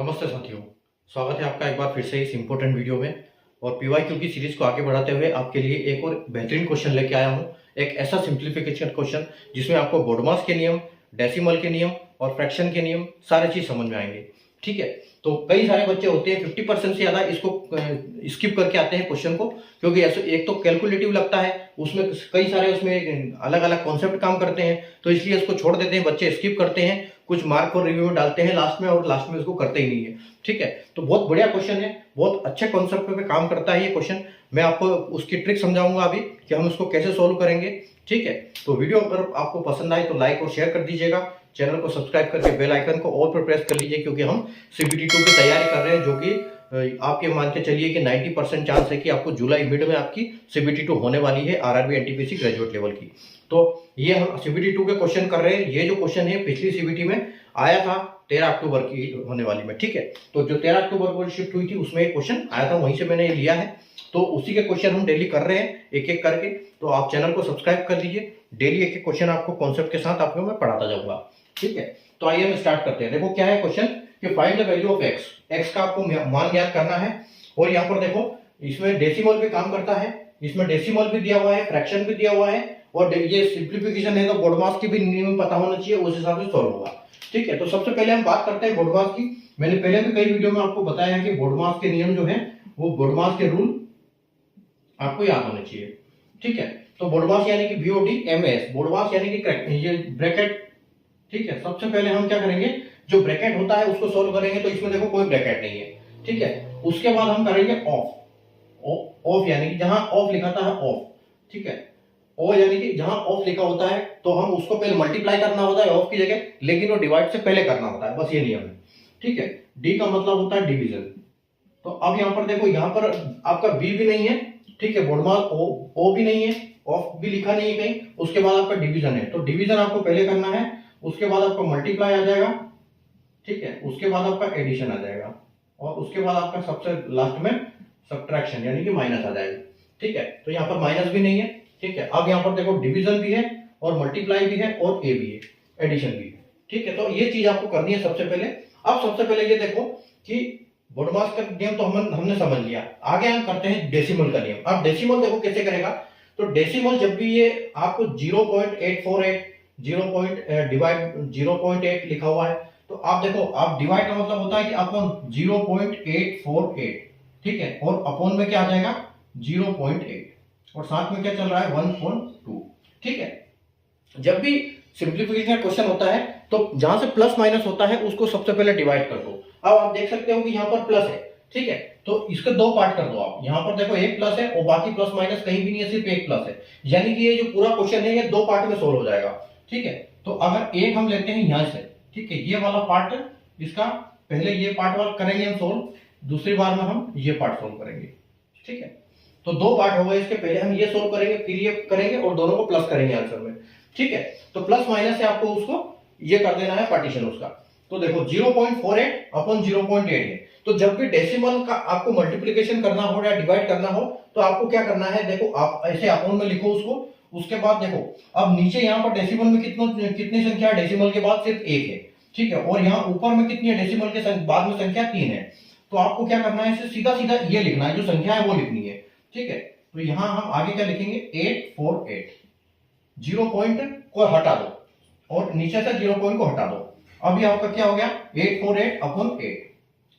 नमस्ते साथियों, स्वागत है आपका एक बार फिर से इस इम्पोर्टेंट वीडियो में। और पीवाईक्यू की सीरीज को आगे बढ़ाते हुए आपके लिए एक और बेहतरीन क्वेश्चन लेके आया हूँ। एक ऐसा सिंप्लीफिकेशन क्वेश्चन जिसमें आपको बोडमास के नियम, डेसिमल के नियम और फ्रैक्शन के नियम सारे चीज समझ में आएंगे। ठीक है, तो कई सारे बच्चे होते हैं 50% से ज़्यादा इसको स्किप करके आते हैं क्वेश्चन को, क्योंकि ऐसे एक तो कैलकुलेटिव लगता है, उसमें कई सारे उसमें अलग अलग कॉन्सेप्ट काम करते हैं, तो इसलिए इसको छोड़ देते हैं, बच्चे स्किप करते हैं, कुछ मार्क और रिव्यू में डालते हैं लास्ट में और लास्ट में इसको करते ही नहीं है। ठीक है, तो बहुत बढ़िया क्वेश्चन है, बहुत अच्छे कॉन्सेप्ट पे काम करता है ये क्वेश्चन। मैं आपको उसकी ट्रिक समझाऊंगा अभी कि हम इसको कैसे सोल्व करेंगे। ठीक है, तो वीडियो अगर आपको पसंद आए तो लाइक और शेयर कर दीजिएगा, चैनल को सब्सक्राइब करके बेल आइकन को ऑल पर प्रेस कर लीजिए, क्योंकि हम CBT2 की तैयारी कर रहे हैं, जो कि आप ये मान के चलिए कि 90% चांस है कि आपको जुलाई मिड में आपकी CBT2 होने वाली है, RRB NTPC ग्रेजुएट लेवल की। तो ये हम CBT2 के क्वेश्चन कर रहे हैं। ये जो क्वेश्चन है पिछली CBT में आया था 13 अक्टूबर की होने वाली में। ठीक है, तो जो 13 अक्टूबर को शिफ्ट हुई थी उसमें एक क्वेश्चन आया था, वहीं से मैंने ये लिया है। तो उसी के क्वेश्चन हम डेली कर रहे हैं एक एक करके। तो आप चैनल को सब्सक्राइब कर लीजिए, डेली एक एक क्वेश्चन आपको कॉन्सेप्ट के साथ आपको मैं पढ़ाता जाऊंगा। ठीक है, तो आइए हम स्टार्ट करते हैं। देखो क्या है क्वेश्चन कि find the value of x. X का आपको मान ज्ञात करना है। और यहाँ पर देखो इसमें डेसिमल पे काम करता है, इसमें डेसिमल भी दिया हुआ है, फ्रैक्शन भी दिया हुआ है, और ये सिंप्लीफिकेशन है तो बोडमास की भी नियम पता होना चाहिए, उस हिसाब से सॉल्व होगा। ठीक है, तो सबसे पहले हम बात करते हैं बोडमास की। मैंने पहले भी कई वीडियो में आपको बताया है कि बोडमास के नियम जो है वो बोडमास के रूल आपको याद होने चाहिए। ठीक है, तो बोडमास यानी कि BODMAS, बोडमास यानी कि ये ब्रैकेट। ठीक है, सबसे पहले हम क्या करेंगे, जो ब्रैकेट होता है उसको सोल्व करेंगे। तो इसमें देखो कोई ब्रैकेट नहीं है। ठीक है, उसके बाद हम करेंगे ऑफ। ऑफ यानी कि जहां ऑफ लिखा था ऑफ। ठीक है, ओ यानी कि जहां ऑफ लिखा होता है तो हम उसको पहले मल्टीप्लाई करना होता है ऑफ की जगह, लेकिन वो डिवाइड से पहले करना होता है, बस ये नियम है। ठीक है, डी का मतलब होता है डिवीजन। तो अब यहां पर देखो, यहां पर आपका बी भी नहीं है। ठीक है, बोडमास ओ भी नहीं है, ऑफ भी लिखा नहीं है कहीं। उसके बाद आपका डिवीजन है, तो डिवीजन आपको पहले करना है, उसके बाद आपका मल्टीप्लाई आ जाएगा। ठीक है, उसके बाद आपका एडिशन आ जाएगा, और उसके बाद आपका सबसे लास्ट में सब्ट्रैक्शन यानी कि माइनस आ जाएगा। ठीक है, तो यहाँ पर माइनस भी नहीं है। ठीक है, अब यहाँ पर देखो डिवीजन भी है और मल्टीप्लाई भी है और ए भी है, एडिशन भी है। ठीक है, तो ये चीज आपको करनी है सबसे पहले। अब सबसे पहले ये देखो कि बोडमास का नियम तो हमने समझ लिया, आगे हम करते हैं डेसिमल का नियम। अब डेसिमल देखो कैसे करेगा, तो डेसिमल जब भी ये आपको 0.848 0.8 लिखा हुआ है, तो आप देखो, आप डिवाइड का मतलब होता है कि अपॉन 0.848। ठीक है, और अपॉन में क्या आ जाएगा 0.8, और साथ में क्या चल रहा है 1.2। ठीक है, जब भी सिंप्लीफिकेशन क्वेश्चन होता है तो जहां से प्लस माइनस होता है उसको सबसे पहले डिवाइड कर दो। अब आप देख सकते हो कि यहाँ पर प्लस है। ठीक है, तो इसके दो पार्ट कर दो आप। यहाँ पर देखो एक प्लस है और बाकी प्लस माइनस कहीं भी नहीं है, सिर्फ एक प्लस है, यानी कि ये जो पूरा क्वेश्चन है ये दो पार्ट में सोल्व हो जाएगा। ठीक है, तो अगर एक हम लेते हैं यहां से, ठीक है, ये वाला पार्ट इसका पहले ये पार्ट वाला करेंगे हम सोल्व, दूसरी बार में हम ये पार्ट सोल्व करेंगे। ठीक है, तो दो पार्ट हो गए इसके, पहले हम ये सोल्व करेंगे फिर ये करेंगे और दोनों को प्लस करेंगे आंसर में। ठीक है, तो प्लस माइनस से आपको उसको ये कर देना है पार्टीशन उसका। तो देखो 0.48 अपॉन 0.8 है, तो जब भी डेसिमल का आपको मल्टीप्लिकेशन करना हो या डिवाइड करना हो तो आपको क्या करना है, देखो आप ऐसे अपॉन में लिखो उसको। उसके बाद देखो अब नीचे यहाँ पर डेसिमल में कितनी संख्या है, डेसिमल के बाद सिर्फ एक है। ठीक है, और यहाँ ऊपर में कितनी है, डेसिमल के बाद में संख्या 3 है। तो आपको क्या करना है, सीधा सीधा ये लिखना है, जो संख्या है वो लिखनी है। ठीक है, तो यहां हम आगे क्या लिखेंगे 848, 0 पॉइंट को हटा दो और नीचे से 0 पॉइंट को हटा दो। अभी आपका क्या हो गया 848 अपॉन 8।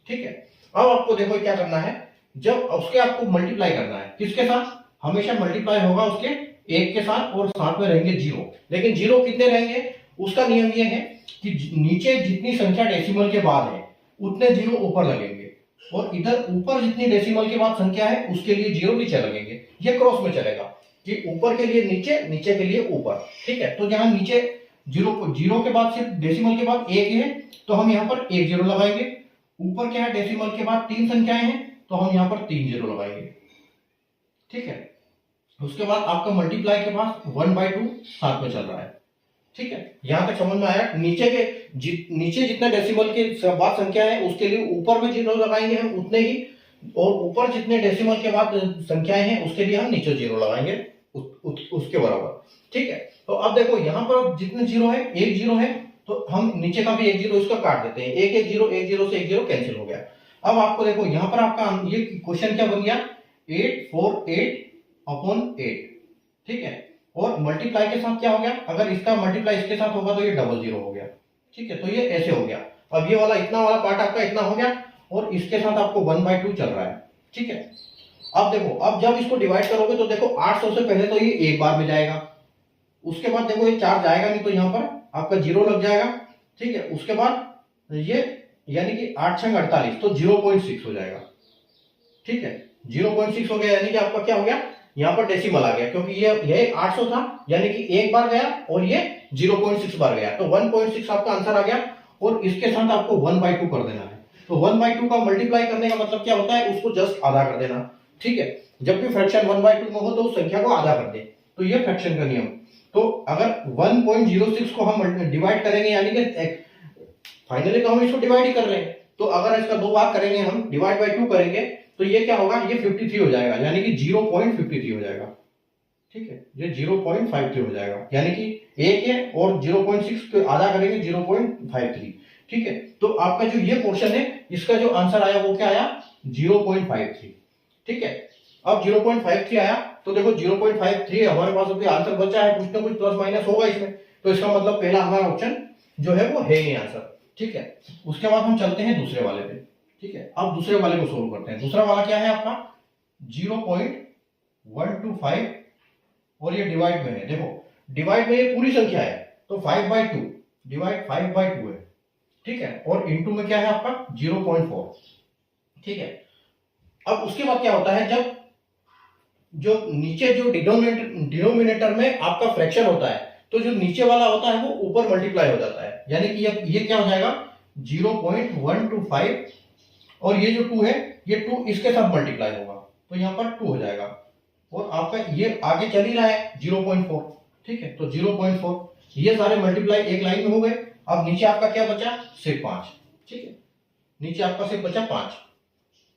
ठीक है, अब आपको देखो क्या करना है, जब उसके आपको मल्टीप्लाई करना है, किसके साथ, हमेशा मल्टीप्लाई होगा उसके एक के साथ, और साथ में रहेंगे 0। लेकिन 0 कितने रहेंगे, उसका नियम यह है कि नीचे जितनी संख्या डेसिमल के बाद है उतने 0 ऊपर लगेंगे, और इधर ऊपर जितनी डेसिमल के बाद संख्या है उसके लिए 0 नीचे लगेंगे। ये क्रॉस में चलेगा कि ऊपर के लिए नीचे, नीचे के लिए ऊपर। ठीक है, तो जहां नीचे 0 के बाद सिर्फ डेसिमल के बाद एक है तो हम यहाँ पर 1 0 लगाएंगे। ऊपर क्या है, डेसिमल के बाद 3 संख्याएं हैं तो हम यहाँ पर 3 0 लगाएंगे। ठीक है, उसके बाद आपका मल्टीप्लाई के पास 1/2 साथ में चल रहा है। ठीक है, यहां तक समझ में आया। नीचे जितना डेसिमल के बाद संख्या है उसके लिए ऊपर में 0 लगाएंगे हम उतने ही, और ऊपर जितने डेसिमल के बाद संख्याएं हैं उसके लिए हम नीचे 0 लगाएंगे उसके बराबर। ठीक है, तो अब देखो यहां पर जितने 0 है, एक 0 है तो हम नीचे का भी एक जीरो इसका काट देते हैं, एक जीरो से एक जीरो कैंसिल हो गया। अब आपको देखो यहाँ पर आपका ये क्वेश्चन क्या बन गया, 848/8, ठीक है। और मल्टीप्लाई के साथ क्या हो गया, अगर इसका मल्टीप्लाई इसके साथ होगा तो ये डबल जीरो हो गया, ठीक है। तो ये ऐसे हो गया। अब ये वाला इतना वाला पार्ट आपका इतना हो गया और इसके साथ आपको 1/2 चल रहा है, ठीक है। अब देखो, अब जब इसको डिवाइड करोगे तो देखो 800 से पहले तो ये एक बार में जाएगा, उसके बाद देखो ये 4 जाएगा नहीं तो यहाँ पर आपका जीरो लग जाएगा, ठीक है। उसके बाद ये यानी कि 8 छंग 48 तो 0.6 हो जाएगा, ठीक है। 0.6 हो गया, यानी कि आपका क्या हो गया, यहाँ पर डेसिमल आ गया, क्योंकि ये 800 था यानी कि एक बार गया और ये 0.6 बार गया, तो 1.6 आपका आंसर आ गया। और इसके साथ आपको 1/2 कर देना है। तो 1/2 का मल्टीप्लाई करने का मतलब क्या होता है, उसको जस्ट आधा कर देना, ठीक है। जब भी फ्रैक्शन 1/2 में हो तो उस संख्या को आधा कर दे, तो ये फ्रैक्शन का नियम। तो अगर 1.06 को हम डिवाइड करेंगे, यानी कि फाइनली तो हम इसको डिवाइड ही कर रहे हैं, तो अगर इसका 2 भाग करेंगे हम, डिवाइड बाय 2 करेंगे, तो ये क्या होगा, ये 53 हो जाएगा, यानी कि 0.53 हो जाएगा, ठीक है। ये 0.53 हो जाएगा, यानी कि एक है और 0.6 को आधा करेंगे 0.53, ठीक है। तो आपका जो ये पोर्शन है इसका जो आंसर आया वो क्या आया, 0.53, ठीक है। अब 0.53 आया तो देखो 0.53 हमारे पास अभी आंसर बचा है, कुछ ना कुछ प्लस माइनस होगा इसमें, तो इसका मतलब पहला हमारा ऑप्शन जो है वो है नहीं आंसर, ठीक है। उसके बाद हम चलते हैं दूसरे वाले पे, ठीक है। अब दूसरे वाले को सोल्व करते हैं। दूसरा वाला क्या है आपका 0.125 और ये डिवाइड में है, देखो डिवाइड में ये पूरी संख्या है तो 5/2 डिवाइड 5/2 है, ठीक है। और इनटू में क्या है आपका 0.4, ठीक है। अब उसके बाद क्या होता है, जब जो नीचे जो डिनोमिनेटर में आपका फ्रैक्शन होता है तो जो नीचे वाला होता है वो ऊपर मल्टीप्लाई हो जाता है, यानी कि ये क्या हो जाएगा 0.125 और ये जो 2 है ये 2 इसके साथ मल्टीप्लाई होगा तो यहाँ पर 2 हो जाएगा। और आपका ये आगे चल ही रहा है 0.4, ठीक है। तो 0.4 ये सारे मल्टीप्लाई एक लाइन में हो गए। अब नीचे आपका क्या बचा, सिर्फ 5, ठीक है। नीचे आपका सिर्फ बचा 5।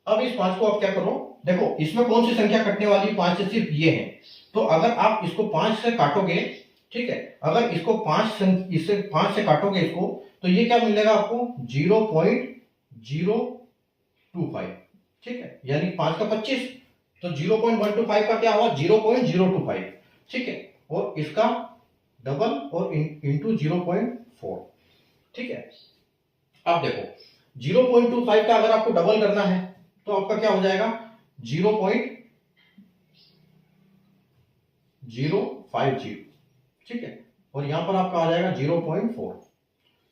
अब इस 5 को आप क्या करो, देखो इसमें कौन सी संख्या कटने वाली है, 5 से सिर्फ ये है। तो अगर आप इसको 5 से काटोगे, ठीक है, अगर इसको 5 से काटोगे इसको, तो ये क्या मिलेगा आपको 0.025, ठीक है। यानी 5 का 25, तो 0.125 का क्या हुआ 0.025, ठीक है। और इसका डबल और इंटू 0.4, ठीक है। अब देखो 0.25 का अगर आपको डबल करना है तो आपका क्या हो जाएगा 0.050, ठीक है। और यहां पर आपका आ जाएगा 0.4,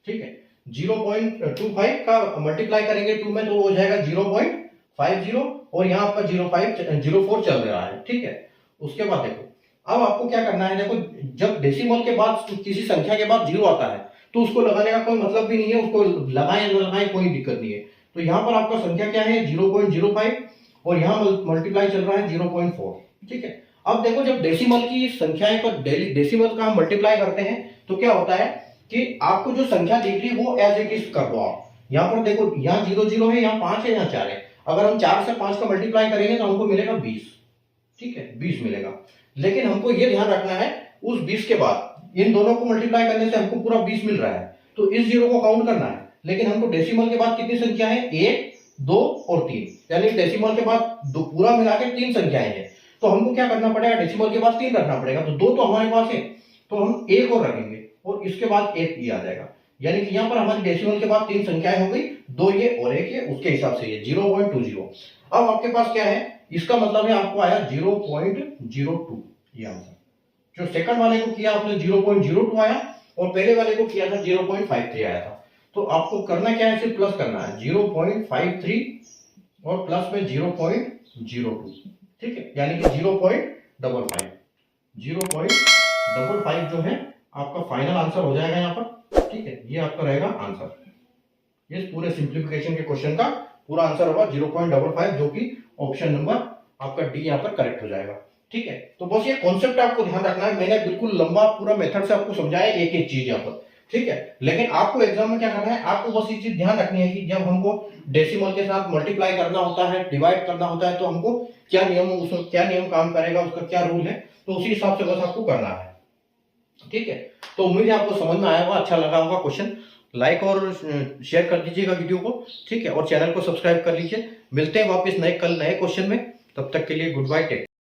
ठीक है। 0.25 का मल्टीप्लाई करेंगे 2 में तो हो जाएगा 0.50 और यहां आपका 0.04 चल रहा है, ठीक है। उसके बाद देखो अब आपको क्या करना है, देखो जब डेसिमल के बाद किसी संख्या के बाद 0 आता है तो उसको लगाने का कोई मतलब भी नहीं है, उसको लगाएं ना लगाएं कोई दिक्कत नहीं है। तो यहाँ पर आपका संख्या क्या है 0.05 और यहाँ मल्टीप्लाई चल रहा है 0.4, ठीक है। अब देखो जब डेसिमल की संख्याएं पर डेसिमल का हम मल्टीप्लाई करते हैं तो क्या होता है कि आपको जो संख्या दिख रही है वो एज इट इज कर दो आप। यहाँ पर देखो यहाँ 0 है, यहाँ 5 है, यहाँ 4 है। अगर हम 4 से 5 का मल्टीप्लाई करेंगे तो हमको मिलेगा 20, ठीक है, 20 मिलेगा। लेकिन हमको ये ध्यान रखना है उस 20 के बाद इन दोनों को मल्टीप्लाई करने से हमको पूरा 20 मिल रहा है, तो इस 0 को काउंट करना है। लेकिन हमको डेसिमल के बाद कितनी संख्या है 1, 2 और 3, यानी डेसिमल के बाद पूरा मिला के 3 संख्याएं हैं। तो हमको क्या करना पड़ेगा, डेसिमल के बाद 3 रखना पड़ेगा। तो 2 तो हमारे पास है तो हम 1 और रखेंगे और इसके बाद 1 ये आ जाएगा, यानी कि यहाँ पर हमारी डेसिमल के बाद 3 संख्याएं हो गई, 2 ये और 1 ये, उसके हिसाब से ये 0.20। अब आपके पास क्या है, इसका मतलब है आपको आया 0.02 ये आंसर। जो सेकंड वाले को किया आपने 0.02 आया और पहले वाले को किया था 0.53 आया था। तो आपको करना क्या है, सिर्फ प्लस करना है 0.53 और प्लस में 0.02, ठीक है, यानी कि 0.55 जो है आपका फाइनल आंसर हो जाएगा यहाँ पर, ठीक है। ये आपका रहेगा आंसर, ये पूरे सिंप्लीफिकेशन के क्वेश्चन का पूरा आंसर होगा 0.55, जो कि ऑप्शन नंबर आपका डी यहाँ पर करेक्ट हो जाएगा, ठीक है। तो बस ये कॉन्सेप्ट आपको ध्यान रखना है, मैंने बिल्कुल लंबा पूरा मेथड से आपको समझाया एक एक चीज यहाँ पर, ठीक है। लेकिन आपको एग्जाम में क्या करना है, आपको बस ये चीज ध्यान रखनी है कि जब हमको डेसिमल के साथ मल्टीप्लाई करना होता है, डिवाइड करना होता है, तो हमको क्या नियम, उसमें क्या नियम काम करेगा, उसका क्या रूल है, तो उसी हिसाब से बस आपको करना है, ठीक है। तो उम्मीद है आपको समझ में आया होगा, अच्छा लगा होगा क्वेश्चन। लाइक और शेयर कर दीजिएगा वीडियो को, ठीक है, और चैनल को सब्सक्राइब कर लीजिए। मिलते हैं वापस कल नए क्वेश्चन में, तब तक के लिए गुड बाय, टेक।